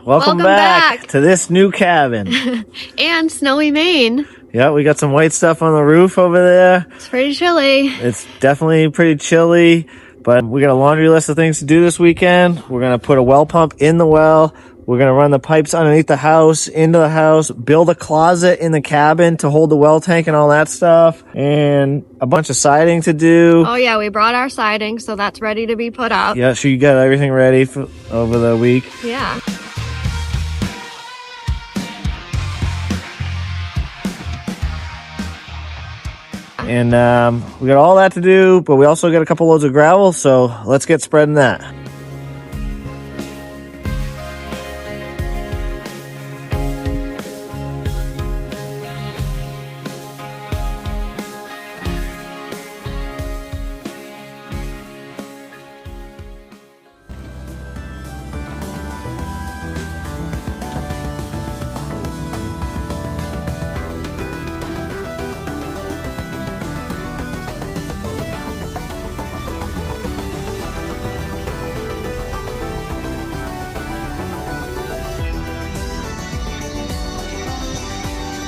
Welcome back to this new cabin. And snowy Maine. Yeah, we got some white stuff on the roof over there. It's pretty chilly. It's definitely pretty chilly, but we got a laundry list of things to do this weekend. We're going to put a well pump in the well. We're going to run the pipes underneath the house, into the house, build a closet in the cabin to hold the well tank and all that stuff, and a bunch of siding to do. Oh yeah, we brought our siding, so that's ready to be put up. Yeah, so you got everything ready for over the week. Yeah. And we got all that to do, but we also got a couple loads of gravel, so let's get spreading that.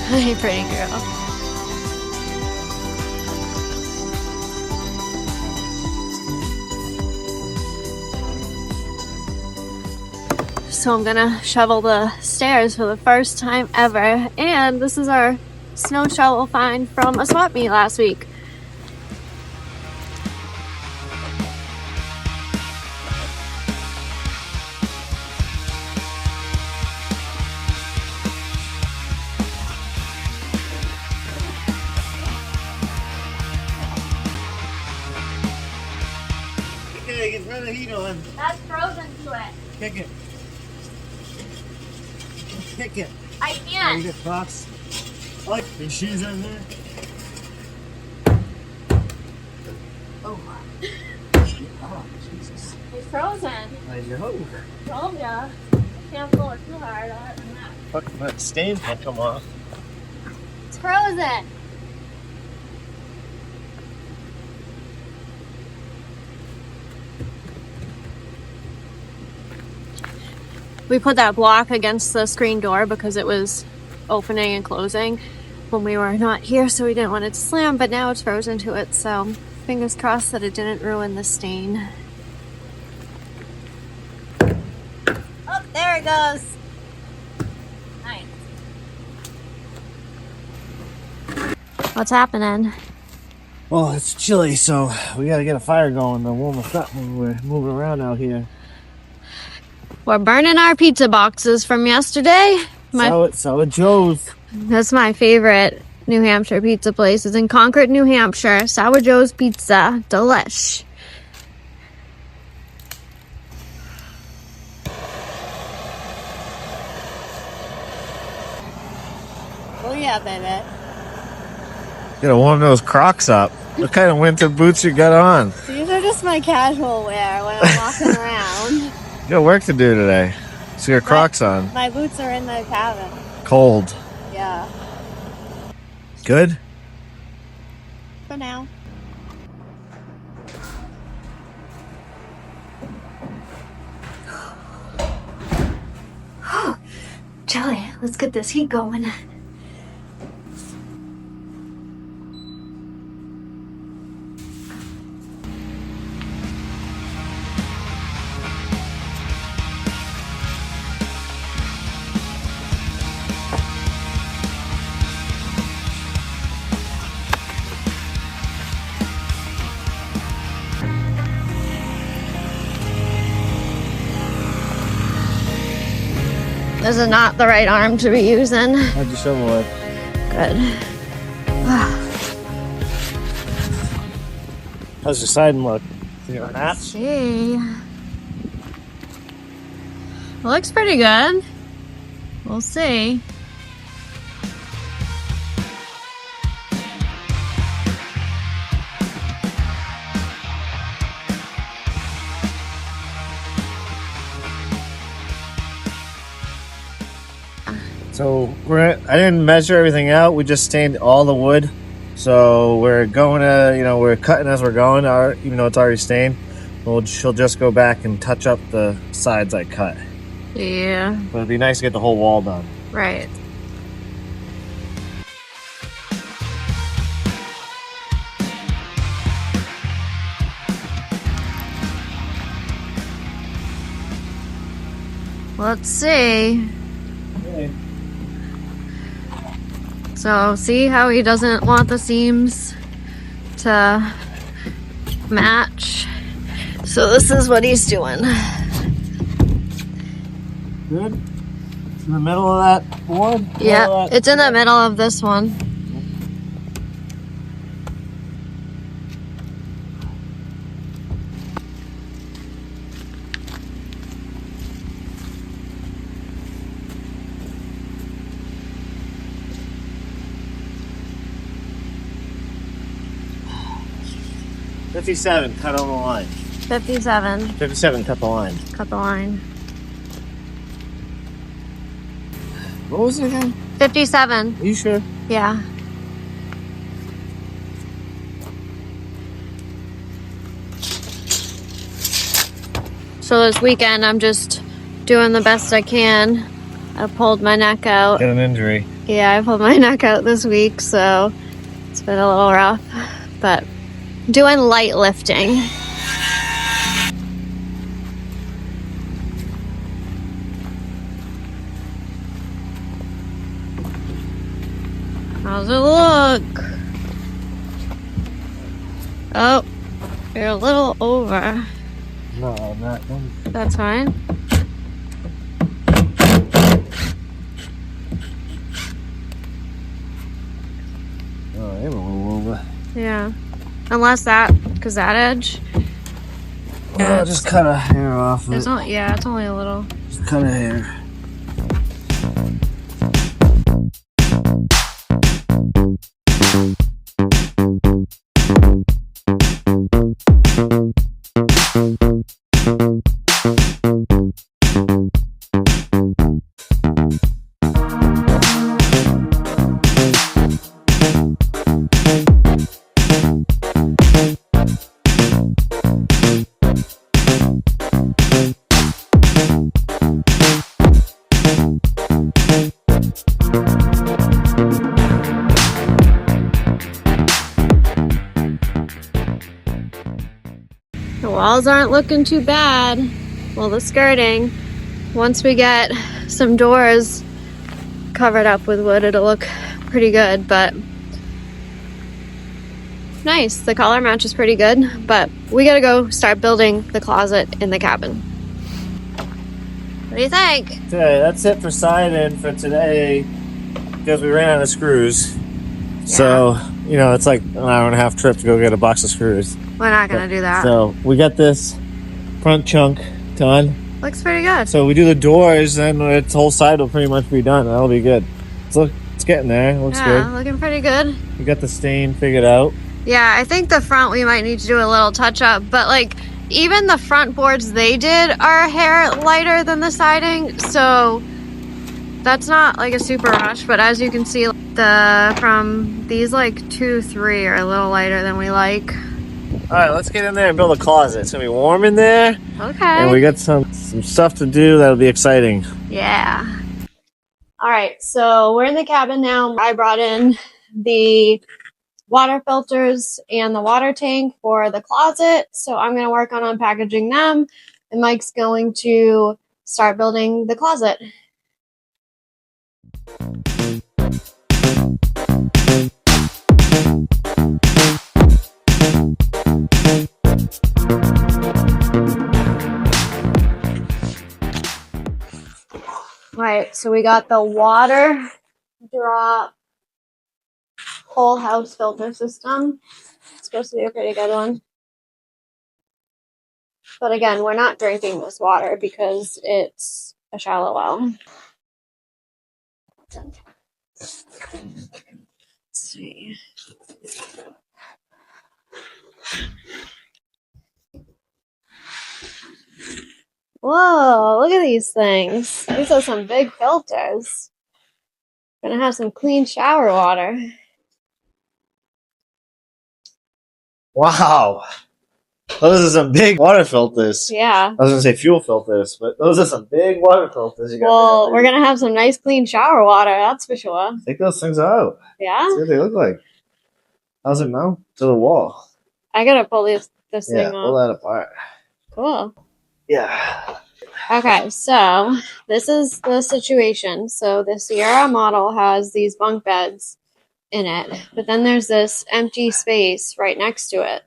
Hey, pretty girl. So I'm gonna shovel the stairs for the first time ever, and this is our snow shovel find from a swap meet last week. Okay, get rid of the heat on. That's frozen to it. Kick it. Kick it. I can't. You get Crocs. Oh, your shoes on there. Oh. Oh, Jesus. It's frozen. I know. Told ya. Can't pull it too hard on it. Fuck, that stain can't come off. It's frozen. We put that block against the screen door because it was opening and closing when we were not here, so we didn't want it to slam, but now it's frozen to it, so fingers crossed that it didn't ruin the stain. Oh, there it goes. Nice. What's happening? Well, it's chilly, so we gotta get a fire going to warm us up when we're moving around out here. We're burning our pizza boxes from yesterday. Sour Joe's. That's my favorite New Hampshire pizza place. It's in Concord, New Hampshire. Sour Joe's Pizza. Delish. Oh yeah, baby. Gotta warm those Crocs up. What kind of winter boots you got on? These are just my casual wear when I'm walking around. You got work to do today. So your Crocs on. My boots are in the cabin. Cold. Yeah. Good? For now. Jelly, let's get this heat going. This is not the right arm to be using. How'd you shovel it? Good. How's your siding look? You got that? See. It looks pretty good. We'll see. So I didn't measure everything out. We just stained all the wood. So we're going to, we're cutting as we're going, even though it's already stained. She'll just go back and touch up the sides I cut. Yeah. But it'd be nice to get the whole wall done. Right. Let's see. Okay. So see how he doesn't want the seams to match. So this is what he's doing. Good. It's in the middle of that board? Yeah, it's in the middle of this one. $57, cut on the line. 57. $57, cut the line. Cut the line. What was it again? 57. Are you sure? Yeah. So this weekend I'm just doing the best I can. I pulled my neck out. Got an injury. Yeah, I pulled my neck out this week, so it's been a little rough. But doing light lifting. How's it look? Oh, you're a little over. No, not. That's fine. Oh, I am a little over. Yeah. Unless that, because that edge. Yeah, just cut a hair off. It's only, yeah, it's only a little. Just cut a hair. The walls aren't looking too bad. Well, the skirting, once we get some doors covered up with wood, it'll look pretty good, but nice. The color match is pretty good, but we gotta go start building the closet in the cabin. What do you think? Okay, that's it for siding for today because we ran out of screws. Yeah. So, you know, it's like an hour and a half trip to go get a box of screws. We're not gonna do that. So we got this front chunk done. Looks pretty good. So we do the doors, and its whole side will pretty much be done. That'll be good. So it's getting there. It looks good. Looking pretty good. We got the stain figured out. Yeah, I think the front we might need to do a little touch up, but like even the front boards they did are a hair lighter than the siding, so that's not like a super rush. But as you can see, from these like 2, 3 are a little lighter than we like. All right, let's get in there and build a closet. It's gonna be warm in there. Okay. And we got some stuff to do that'll be exciting. Yeah. All right, so we're in the cabin now. I brought in the water filters and the water tank for the closet. So I'm going to work on unpackaging them. And Mike's going to start building the closet. All right, so we got the water drop whole house filter system. It's supposed to be a pretty good one. But again, we're not drinking this water because it's a shallow well. Let's see. Whoa, look at these things. These are some big filters. Gonna have some clean shower water. Wow. Those are some big water filters. Yeah. I was gonna say fuel filters, but those are some big water filters you got. Well, we're gonna have some nice clean shower water, that's for sure. Take those things out. Yeah? See what they look like. How's it mount to the wall? I gotta pull this thing Pull off. that apart. Cool. Yeah. Okay, so this is the situation. So the Sierra model has these bunk beds in it, but then there's this empty space right next to it.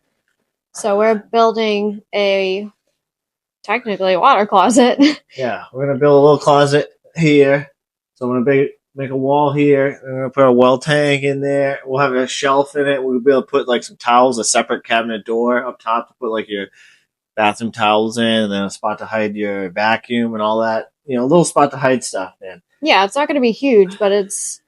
So we're building technically a water closet. Yeah, we're gonna build a little closet here. So I'm gonna make a wall here. I'm gonna put a well tank in there. We'll have a shelf in it. We'll be able to put like some towels, a separate cabinet door up top to put like your bathroom towels in, and then a spot to hide your vacuum and all that. You know, a little spot to hide stuff, man. Yeah, it's not going to be huge, but it's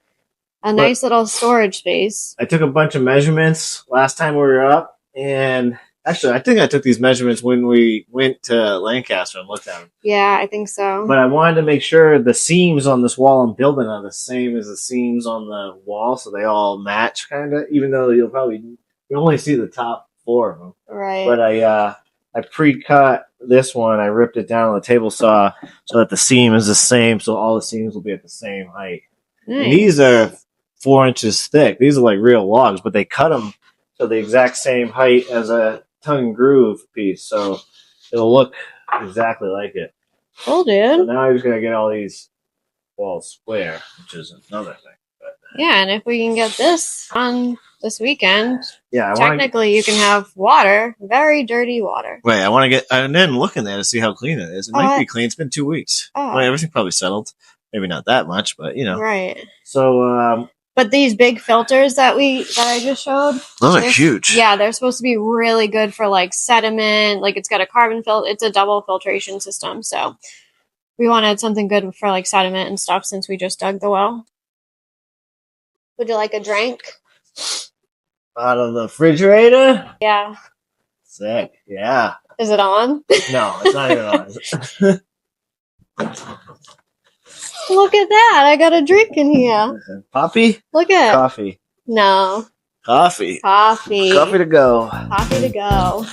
a nice little storage space. I took a bunch of measurements last time we were up, and actually, I think I took these measurements when we went to Lancaster and looked at them. Yeah, I think so. But I wanted to make sure the seams on this wall I'm building are the same as the seams on the wall, so they all match, kind of. Even though you only see the top 4 of them. Right. But I pre-cut this one. I ripped it down on the table saw so that the seam is the same, so all the seams will be at the same height. Nice. And these are 4 inches thick. These are like real logs, but they cut them to the exact same height as a tongue and groove piece, so it'll look exactly like it. Cool, dude. So now I'm just gonna get all these walls square, which is another thing. But yeah, and if we can get this on this weekend, yeah, technically you can have water, very dirty water. Wait, I want to get and then looking there to see how clean it is. It might be clean. It's been 2 weeks. Oh. Well, everything probably settled. Maybe not that much, but you know. Right. So but these big filters that I just showed, those are huge. Yeah, they're supposed to be really good for like sediment. Like it's got a carbon filter. It's a double filtration system. So we wanted something good for like sediment and stuff since we just dug the well. Would you like a drink? Out of the refrigerator? Yeah. Sick. Yeah. Is it on? No, it's not even on. Look at that. I got a drink in here. Poppy? Look at Coffee. No. Coffee. Coffee. Coffee to go. Coffee to go.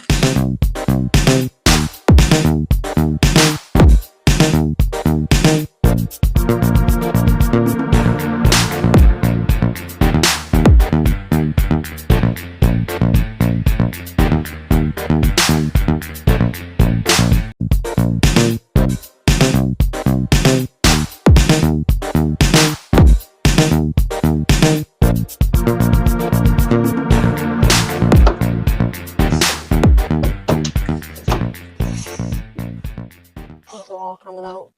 Coming out.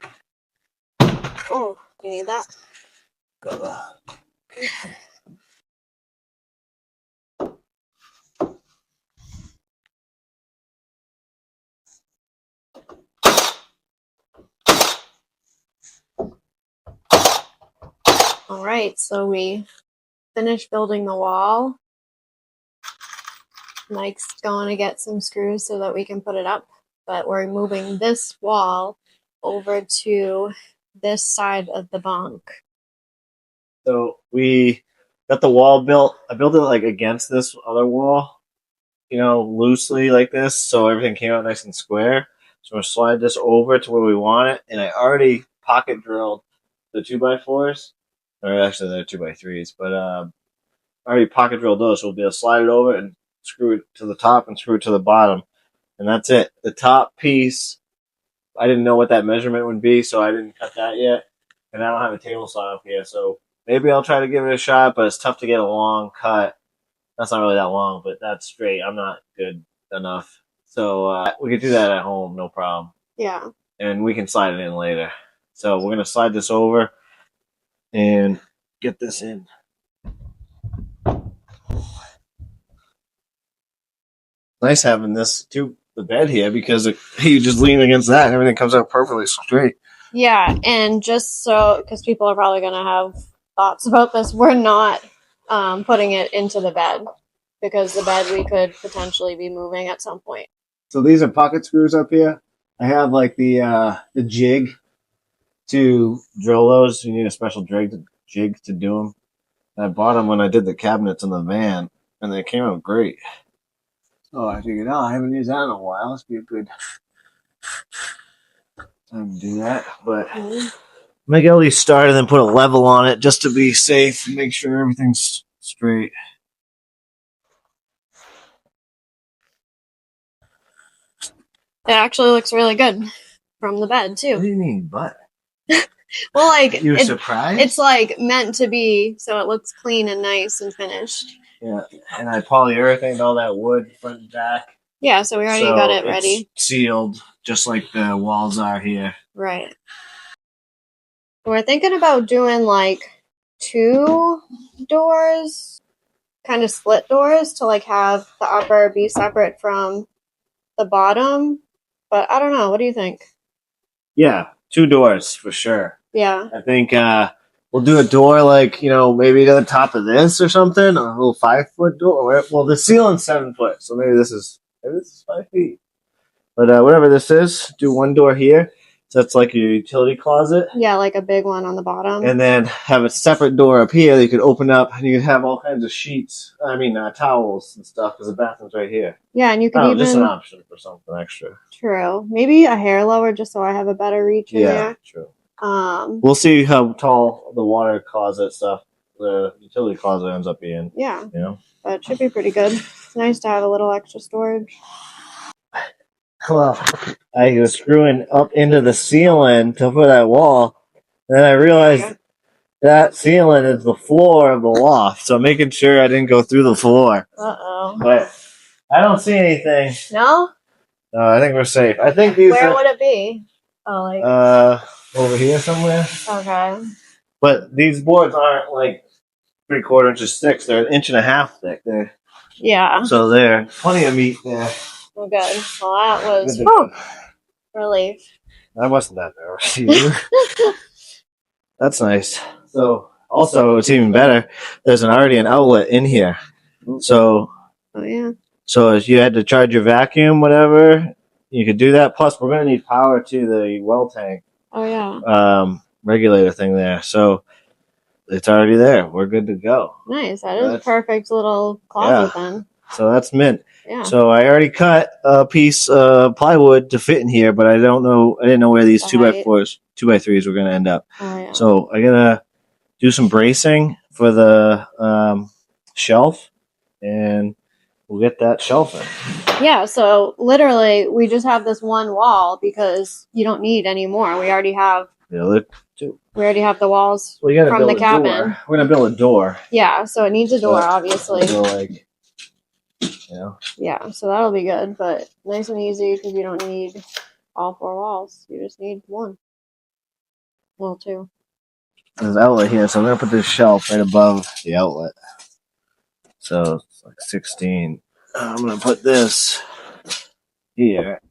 Oh, you need that? All right, so we finished building the wall. Mike's going to get some screws so that we can put it up, but we're moving this wall over to this side of the bunk. So we got the wall built. I built it like against this other wall, you know, loosely like this, so everything came out nice and square. So we're gonna slide this over to where we want it, and I already pocket drilled the 2x4s, or actually they're 2x3s, but I already pocket drilled those, so we'll be able to slide it over and screw it to the top and screw it to the bottom, and that's it. The top piece, I didn't know what that measurement would be, so I didn't cut that yet, and I don't have a table saw up here, so maybe I'll try to give it a shot, but it's tough to get a long cut. That's not really that long, but that's straight. I'm not good enough. So we could do that at home, no problem. Yeah. And we can slide it in later. So we're going to slide this over and get this in. Nice having this the bed here, because you just lean against that and everything comes out perfectly straight. Yeah, and just so, because people are probably going to have thoughts about this, we're not putting it into the bed, because the bed we could potentially be moving at some point. So these are pocket screws up here. I have like the jig to drill those. You need a special jig to do them. And I bought them when I did the cabinets in the van, and they came out great. Oh, I figured, I haven't used that in a while. This be a good time to do that. But make it at least start and then put a level on it just to be safe and make sure everything's straight. It actually looks really good from the bed, too. What do you mean, but? Well, like, You were surprised? It's like meant to be, so it looks clean and nice and finished. Yeah, and I polyurethaned all that wood front and back. Yeah, so we already got it ready. Sealed, just like the walls are here. Right. We're thinking about doing like 2 doors, kind of split doors, to like have the upper be separate from the bottom. But I don't know. What do you think? Yeah, 2 doors for sure. Yeah. I think we'll do a door like, maybe to the top of this or something, a little 5-foot door. Well, the ceiling's 7 foot, so maybe this is 5 feet. But whatever this is, do 1 door here. So that's like your utility closet. Yeah, like a big one on the bottom. And then have a separate door up here that you could open up, and you could have all kinds of sheets. Towels and stuff, because the bathroom's right here. Yeah, and you could even... just an option for something extra. True. Maybe a hair lower just so I have a better reach in there. Yeah, true. We'll see how tall the water closet stuff, the utility closet ends up being. Yeah. But it should be pretty good. It's nice to have a little extra storage. Well, I was screwing up into the ceiling to put that wall, and then I realized that ceiling is the floor of the loft, so I'm making sure I didn't go through the floor. Uh-oh. But I don't see anything. No? No, I think we're safe. I think these Where would it be? Oh, like... over here somewhere. Okay. But these boards aren't like 3/4 inches thick. They're 1.5 inches thick. Yeah. So there, plenty of meat there. Oh, good. Well, that was relief. I wasn't that nervous. That's nice. So, also, it's even better. There's already an outlet in here. So, oh yeah. So if you had to charge your vacuum, whatever, you could do that. Plus, we're going to need power to the well tank. Oh yeah. Regulator thing there. So it's already there. We're good to go. Nice. That is a perfect little closet then. So that's mint. Yeah. So I already cut a piece of plywood to fit in here, but I didn't know where these 2x4s, 2x3s were going to end up. Oh, yeah. So I'm going to do some bracing for the shelf, and we'll get that shelf in. Yeah, so literally we just have this one wall because you don't need any more. We already have the other 2. We already have the walls from the cabin. Door. We're going to build a door. Yeah, so it needs a door, obviously. So Yeah, so that'll be good, but nice and easy because you don't need all 4 walls. You just need 1. Well, 2. There's an outlet here, so I'm going to put this shelf right above the outlet. So it's like 16. I'm going to put this here.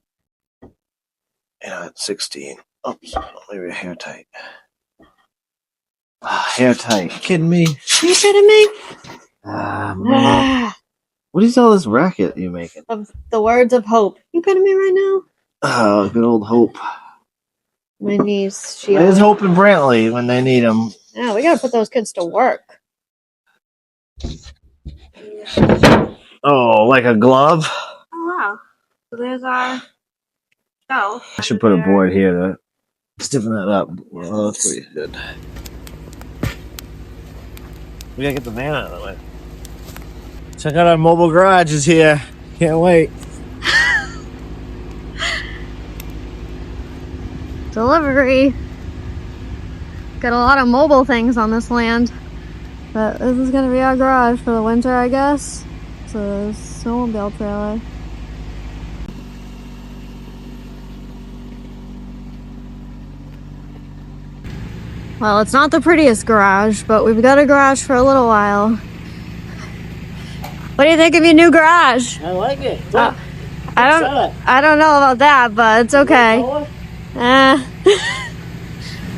It's 16. Oops, maybe hair tight. Hair tight. You kidding me? Are you kidding me? Man. What is all this racket you making? Of the words of hope. You kidding me right now? Oh, good old Hope. My niece, she is Hope and Brantley when they need them. Yeah, we gotta put those kids to work. Oh, like a glove? Oh, wow. So there's our shelf. I should put a board here to stiffen that up. Well, that's pretty good. We gotta get the van out of the way. Check out our mobile garage is here. Can't wait. Delivery. Got a lot of mobile things on this land. But this is gonna be our garage for the winter, I guess. It's a snowmobile trailer. Well, it's not the prettiest garage, but we've got a garage for a little while. What do you think of your new garage? I like it. I don't know about that, but it's okay.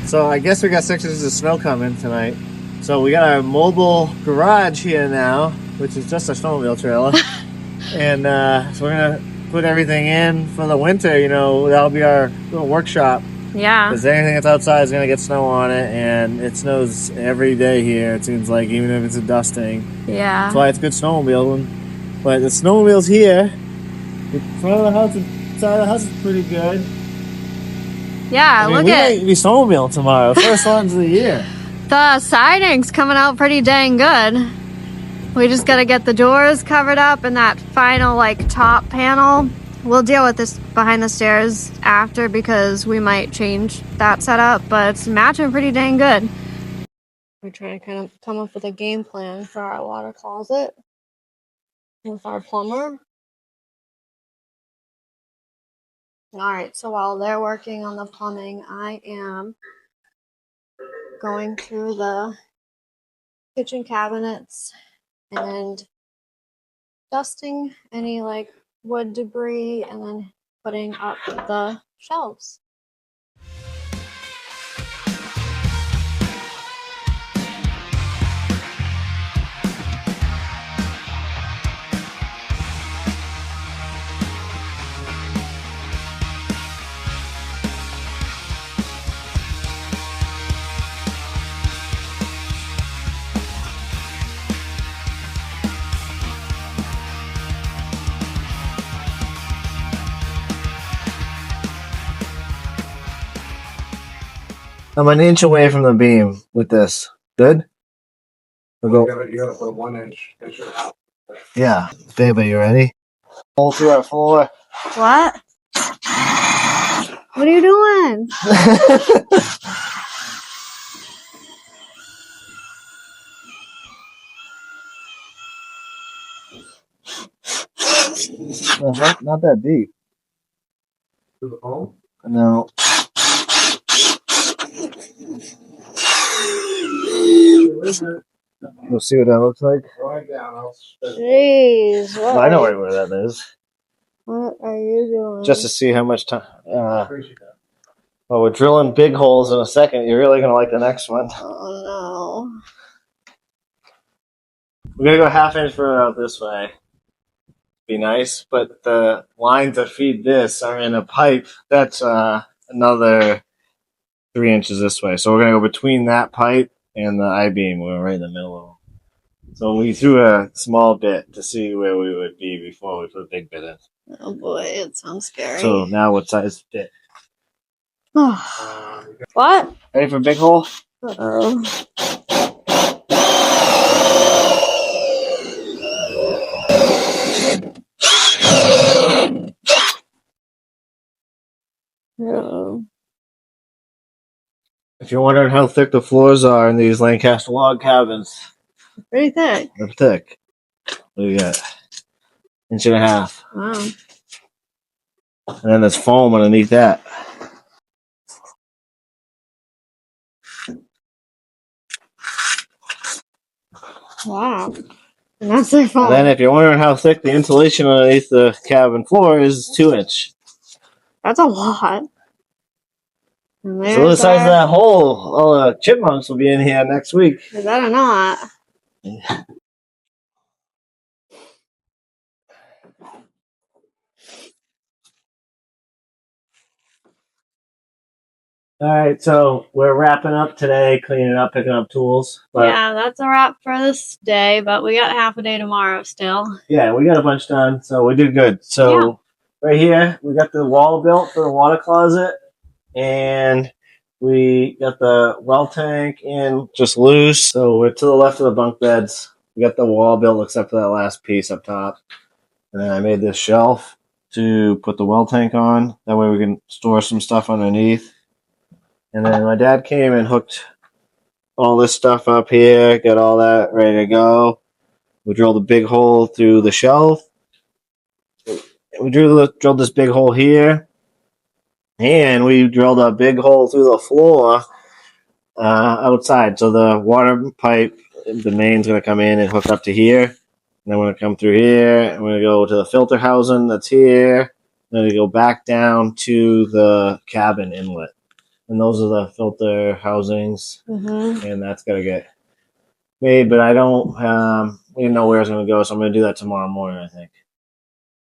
So I guess we got 6 inches of snow coming tonight. So we got our mobile garage here now, which is just a snowmobile trailer. And so we're gonna put everything in for the winter, that'll be our little workshop. Yeah. Because anything that's outside is gonna get snow on it, and it snows every day here, it seems like, even if it's a dusting. Yeah. That's why it's good snowmobiling. But the snowmobile's here, The front of the house and side of the house is pretty good. Yeah, we look might be snowmobiling tomorrow. First ones of the year. the siding's coming out pretty dang good. We just gotta get the doors covered up and that final like top panel. We'll deal with this behind the stairs after because we might change that setup, but it's matching pretty dang good. We're trying to kind of come up with a game plan for our water closet with our plumber. Alright, so while they're working on the plumbing, I am going through the kitchen cabinets and dusting any like wood debris and then putting up the shelves. I'm an inch away from the beam with this. Good? We'll go. You gotta put a 1 inch picture out. Yeah. Baby, you ready? Pull through our floor. What? What are you doing? Not that deep. To the phone? No. We'll see what that looks like. Right down. Jeez, what? I know where that is. What are you doing? Just to see how much time. Well, we're drilling big holes in a second. You're really gonna like the next one. Oh no. We're gonna go half inch further out this way. Be nice, but the lines that feed this are in a pipe that's another 3 inches this way. So we're gonna go between that pipe and the I-beam. We're right in the middle of them. So we threw a small bit to see where we would be before we put a big bit in. Oh boy, it sounds scary. So now what size bit? What? Ready for a big hole? Uh-oh. Uh-oh. If you're wondering how thick the floors are in these Lancaster log cabins, Pretty thick. they're thick. What do you got? 1.5 inches. Wow. And then there's foam underneath that. Wow. And that's their fault. And then if you're wondering how thick the insulation underneath the cabin floor is, 2 inch. That's a lot. And So the size of that hole, all the chipmunks will be in here next week. Is that or not? All right, so we're wrapping up today, cleaning up, picking up tools. But Yeah, that's a wrap for this day, but we got half a day tomorrow still. yeah, we got a bunch done, so we did good. So right here, we got the wall built for the water closet, and we got the well tank in just loose. So we're to the left of the bunk beds. We got the wall built except for that last piece up top. And then I made this shelf to put the well tank on. That way we can store some stuff underneath. And then my dad came and hooked all this stuff up here, got all that ready to go. We drilled a big hole through the shelf. We drilled this big hole here. And we drilled a big hole through the floor outside. So the water pipe, the main's going to come in and hook up to here. And then we're going to come through here. And we're going to go to the filter housing that's here. Then we go back down to the cabin inlet. And those are the filter housings. Mm-hmm. And that's got to get made. But I don't, we didn't know where it's going to go. So I'm going to do that tomorrow morning, I think.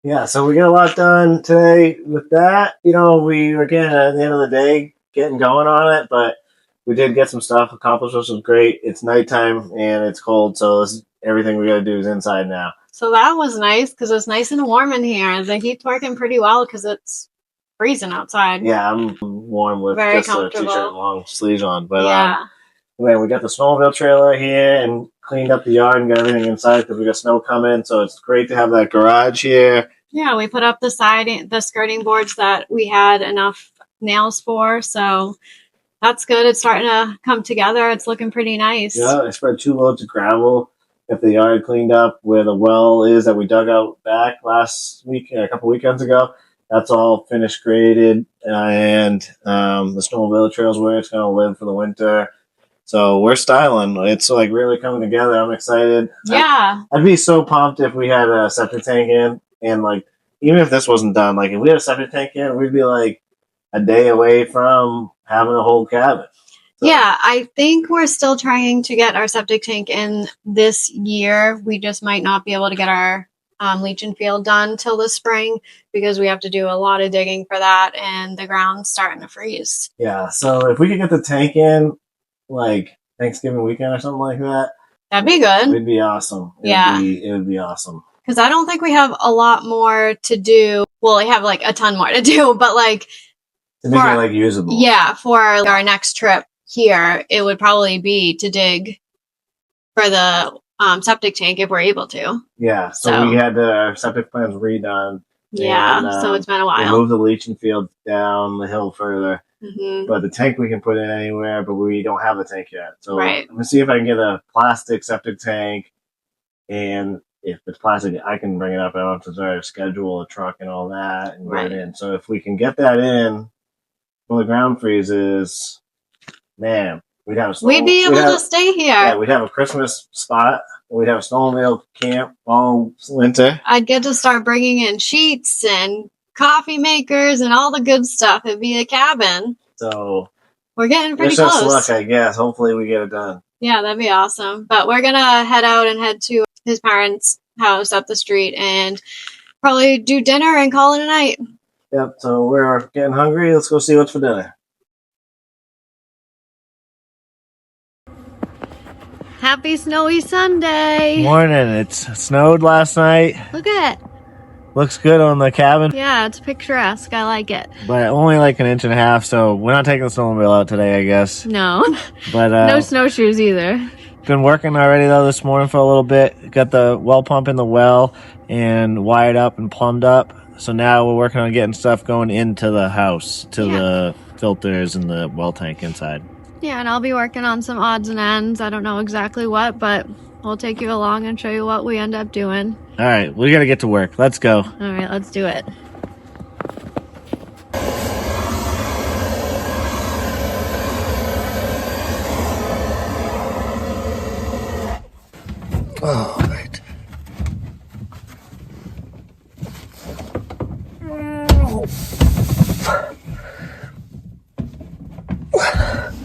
Yeah, so we got a lot done today with that. You know, we were getting at the end of the day getting going on it, but we did get some stuff accomplished, which was great. It's nighttime and it's cold, so everything we got to do is inside now. So that was nice because it's nice and warm in here. The heat's working pretty well because it's freezing outside. Yeah, I'm warm with Very just a comfortable. t-shirt and long sleeves on. But Yeah. man, we got the snowmobile trailer here and cleaned up the yard and got everything inside because we got snow coming. So it's great to have that garage here. Yeah, we put up the skirting boards that we had enough nails for. So that's good. It's starting to come together. It's looking pretty nice. Yeah, I spread 2 loads of gravel. Got the yard cleaned up where the well is that we dug out back last week, a couple weekends ago. That's all finished, graded, and the snowmobile trail's where it's going to live for the winter. So we're styling. It's like really coming together. I'm excited. Yeah. I'd be so pumped if we had a septic tank in, and like even if this wasn't done, like if we had a septic tank in, we'd be like a day away from having a whole cabin. So. Yeah, I think we're still trying to get our septic tank in this year. We just might not be able to get our leaching field done till the spring because we have to do a lot of digging for that and the ground's starting to freeze. Yeah, so if we could get the tank in like Thanksgiving weekend or something like that, that'd be good. It'd be awesome. It would be awesome. Because I don't think we have a lot more to do. Well, we have like a ton more to do, but like to make it like usable. Yeah, for our next trip here, it would probably be to dig for the septic tank if we're able to. Yeah, so we had our septic plans redone. Yeah, and, so it's been a while. We moved the leaching field down the hill further. Mm-hmm. But the tank we can put in anywhere, but we don't have a tank yet. So I'm going to see if I can get a plastic septic tank. And if it's plastic, I can bring it up. I don't have to schedule a truck and all that and get it in. So if we can get that in when the ground freezes, man, we'd have we'd be able to stay here. Yeah, we'd have a Christmas spot. We'd have a snowmobile camp all winter. I'd get to start bringing in sheets and coffee makers and all the good stuff. It'd be a cabin. So we're getting pretty close. Just luck, I guess. Hopefully we get it done. Yeah, that'd be awesome. But we're going to head to his parents' house up the street and probably do dinner and call it a night. Yep, so we're getting hungry. Let's go see what's for dinner. Happy snowy Sunday. Morning. It's snowed last night. Look at it. Looks good on the cabin. Yeah, it's picturesque. I like it. But only like 1.5 inches, so we're not taking the snowmobile out today, I guess. No. But no snowshoes either. Been working already though this morning for a little bit. Got the well pump in the well and wired up and plumbed up. So now we're working on getting stuff going into the house, to the filters and the well tank inside. Yeah, and I'll be working on some odds and ends. I don't know exactly what, but we'll take you along and show you what we end up doing. All right, we got to get to work. Let's go. All right, let's do it. All right.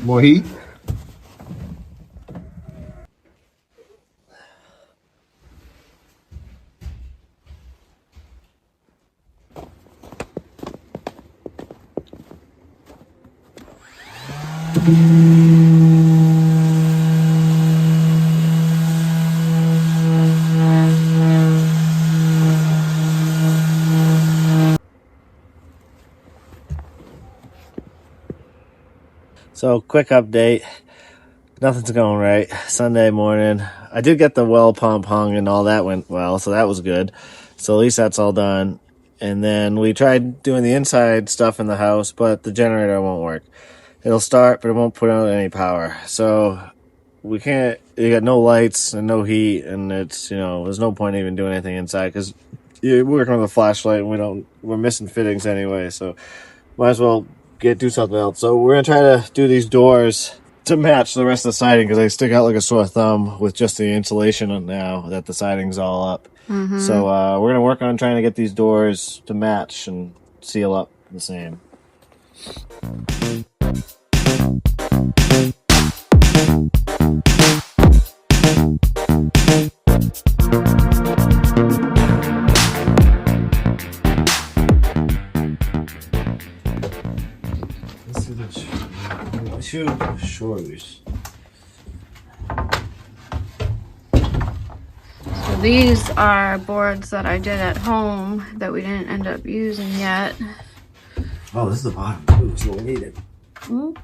More heat? So, quick update. Nothing's going right. Sunday morning. I did get the well pump hung and all that went well, so that was good. So at least that's all done. And then we tried doing the inside stuff in the house, but the generator won't work. It'll start, but it won't put out any power. So we can't, you got no lights and no heat, and it's, there's no point even doing anything inside because you're working with a flashlight and we're missing fittings anyway, so might as well do something else. So we're gonna try to do these doors to match the rest of the siding because they stick out like a sore thumb with just the insulation on now that the siding's all up. Mm-hmm. So we're gonna work on trying to get these doors to match and seal up the same. Shoes. these are boards that I did at home that we didn't end up using yet. Oh, this is the bottom too, so we need it. Mm.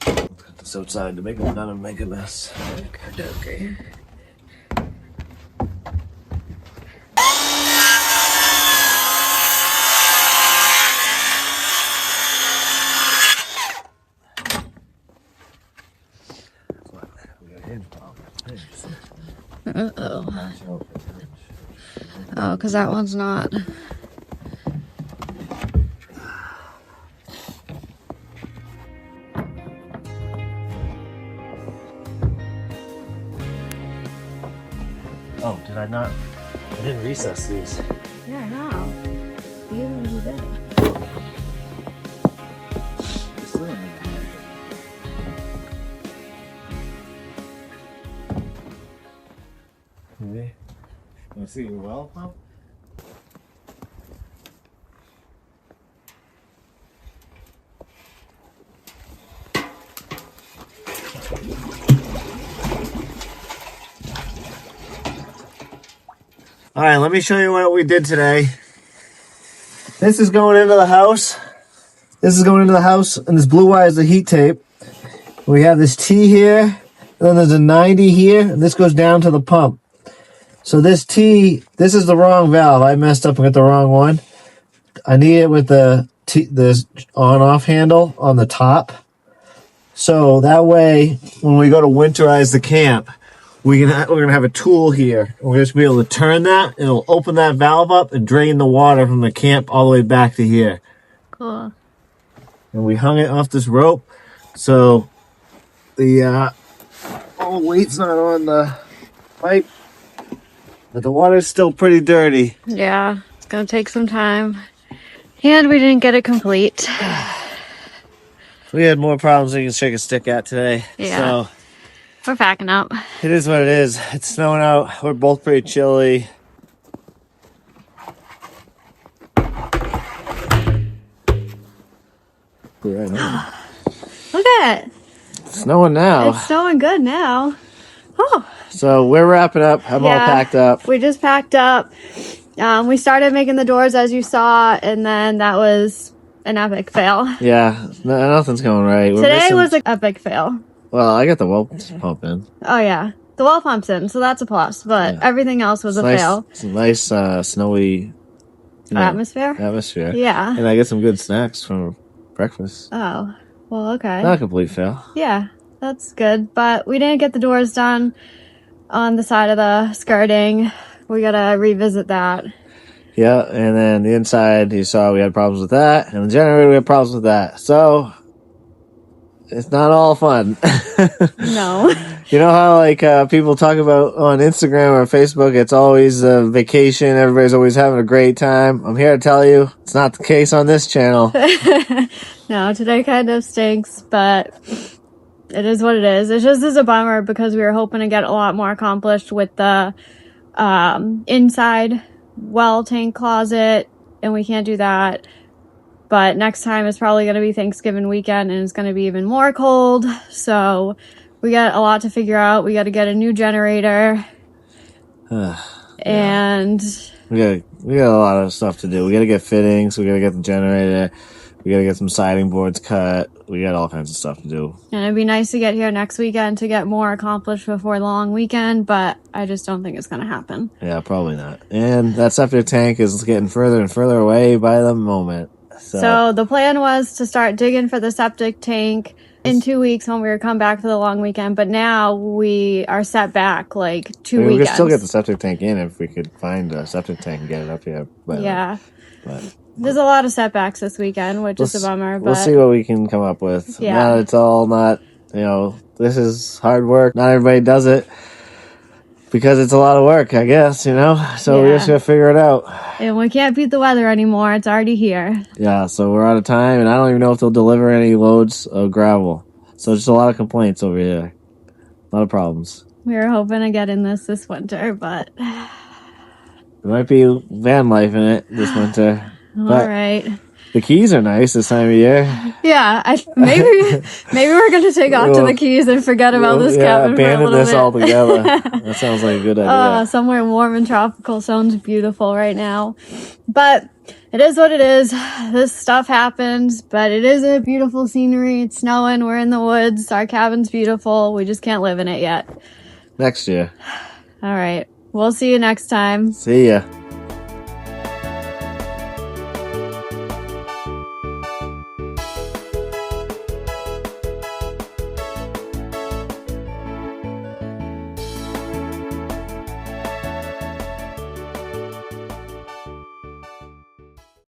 Got this outside to make it none of make a mess. Okay. Uh-oh. Oh, because that one's not. Oh, did I not? I didn't recess these. Yeah, I know. You usually did. Maybe. Want to see your well pump? All right, let me show you what we did today. This is going into the house. This is going into the house, and this blue wire is the heat tape. We have this T here, and then there's a 90 here, and this goes down to the pump. So this T, this is the wrong valve. I messed up and got the wrong one. I need it with the this on-off handle on the top. So that way, when we go to winterize the camp, we're gonna have a tool here. We're just be able to turn that, and it'll open that valve up and drain the water from the camp all the way back to here. Cool. And we hung it off this rope, so the weight's not on the pipe, but the water's still pretty dirty. Yeah, it's gonna take some time. And we didn't get it complete. We had more problems than you can shake a stick at today. Yeah. So We're packing up. it is what it is. It's snowing out. We're both pretty chilly. Right on. Look at it. It's snowing now. It's snowing good now. Oh. So we're wrapping up. I'm all packed up. We just packed up. We started making the doors as you saw, and then that was an epic fail. Yeah, nothing's going right. Today was an epic fail. Well, I got the well pump in. Oh yeah, the well pump's in, so that's a plus. But everything else was fail. It's a nice snowy atmosphere. Yeah. And I get some good snacks from breakfast. Oh, well, okay. Not a complete fail. Yeah, that's good. But we didn't get the doors done on the side of the skirting. We gotta revisit that. Yeah, and then the inside, you saw we had problems with that, and the generator, we had problems with that. So it's not all fun. No. You know how like people talk about on Instagram or Facebook, it's always a vacation, everybody's always having a great time. I'm here to tell you, it's not the case on this channel. No, today kind of stinks, but it is what it is. It just is a bummer because we were hoping to get a lot more accomplished with the inside well tank closet, and we can't do that. But next time is probably going to be Thanksgiving weekend, and it's going to be even more cold. So we got a lot to figure out. We got to get a new generator. And we got a lot of stuff to do. We got to get fittings. We got to get the generator. We got to get some siding boards cut. We got all kinds of stuff to do. And it'd be nice to get here next weekend to get more accomplished before the long weekend, but I just don't think it's going to happen. Yeah, probably not. And that septic tank is getting further and further away by the moment. So the plan was to start digging for the septic tank in 2 weeks when we were come back for the long weekend, but now we are set back like 2 weekends. We could still get the septic tank in if we could find a septic tank and get it up here. But there's a lot of setbacks this weekend, which is a bummer. But we'll see what we can come up with. Yeah. It's all not, this is hard work. Not everybody does it because it's a lot of work, I guess, So we just got to figure it out. And we can't beat the weather anymore. It's already here. Yeah, so we're out of time, and I don't even know if they'll deliver any loads of gravel. So just a lot of complaints over here. A lot of problems. We were hoping to get in this winter, but there might be van life in it this winter. All right. The Keys are nice this time of year. Yeah, maybe we're gonna take off to the Keys and forget about this cabin for a abandon little this bit. altogether. That sounds like a good idea. Somewhere warm and tropical sounds beautiful right now. But it is what it is. This stuff happens, but it is a beautiful scenery. It's snowing. We're in the woods. Our cabin's beautiful. We just can't live in it yet. Next year. All right. We'll see you next time. See ya.